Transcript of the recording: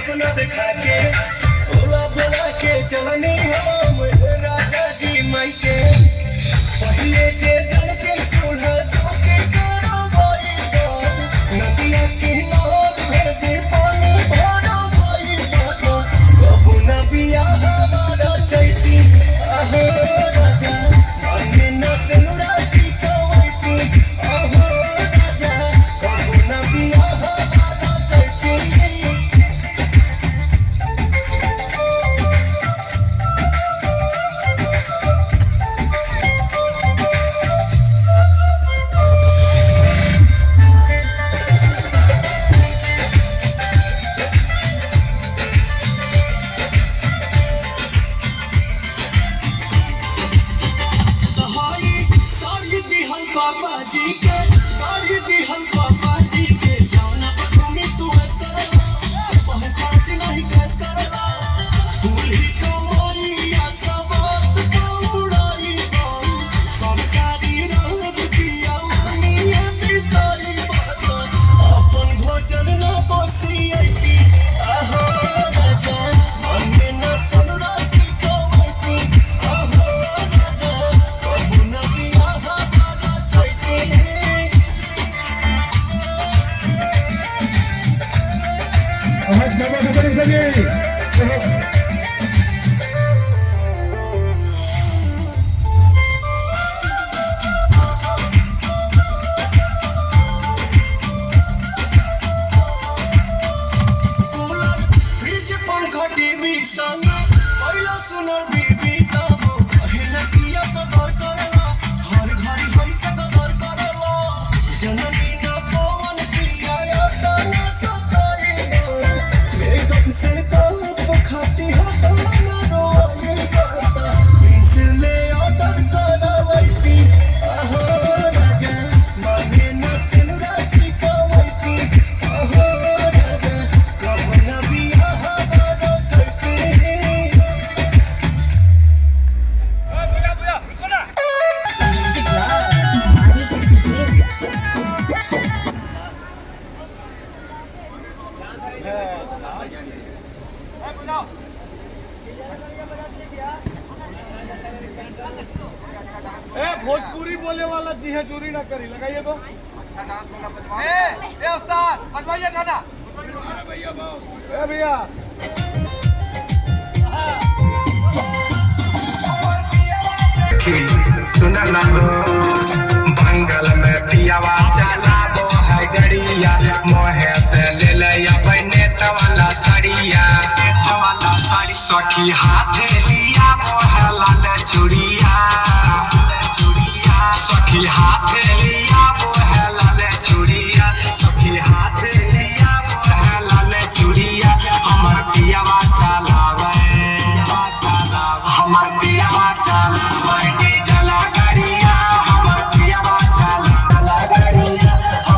सपना दिखा के भोला भोला के चलनी हम राजा जी माई के पहिले जे जल के चूल्हा चौके करो भाई नदिया के नाद भेजे पानी भरो भाई बाबा कबू न बिया हमारा चैती आहो राजा माने न सिनुरा की कवैती आहो राजा कबू न बिया हमारा चैती। पापा जी के गाड़ी दिहल पापा जी के जाना पटुमी तू ऐस करला बहु खर्च नहीं कैस करला दूल्ही कमाइया सवात कौड़ाई बाऊ संसारी रंग दिया उनिए पिताई बात अपन भोजन न बसियती आहो राजा मने न सनुरा की कवैती आहो राजा कबू न बिया संग पहिला सुनर बीबी तब कहिना किया कदर करला हर घड़ी हमसे कदर करला जननी न पवन पिया यादा न सताए मेकअप से कप खाती हो तो न रोए करता प्रिंस ले ऑर्डर करवैती आहो राजा माने न सिनुरा की कवैती आहो राजा कब न बिया हमारा चैती। भोजपुरी बोले वाला जी है, चोरी ना करी लगाइए तो उस्ताद बनवाइए गाना भैया सुना ना हो बंगल में पियावा चला वो है गड़िया मोहे से ले लिया नेट वाला सड़िया सखी हाथे लिया वो है लाल चूड़िया सखी हाथे लिया वो है लाल चूड़िया सखी हाथे लिया वो है लाल चूड़िया हमर पियावा चलावे हमर पियावा चला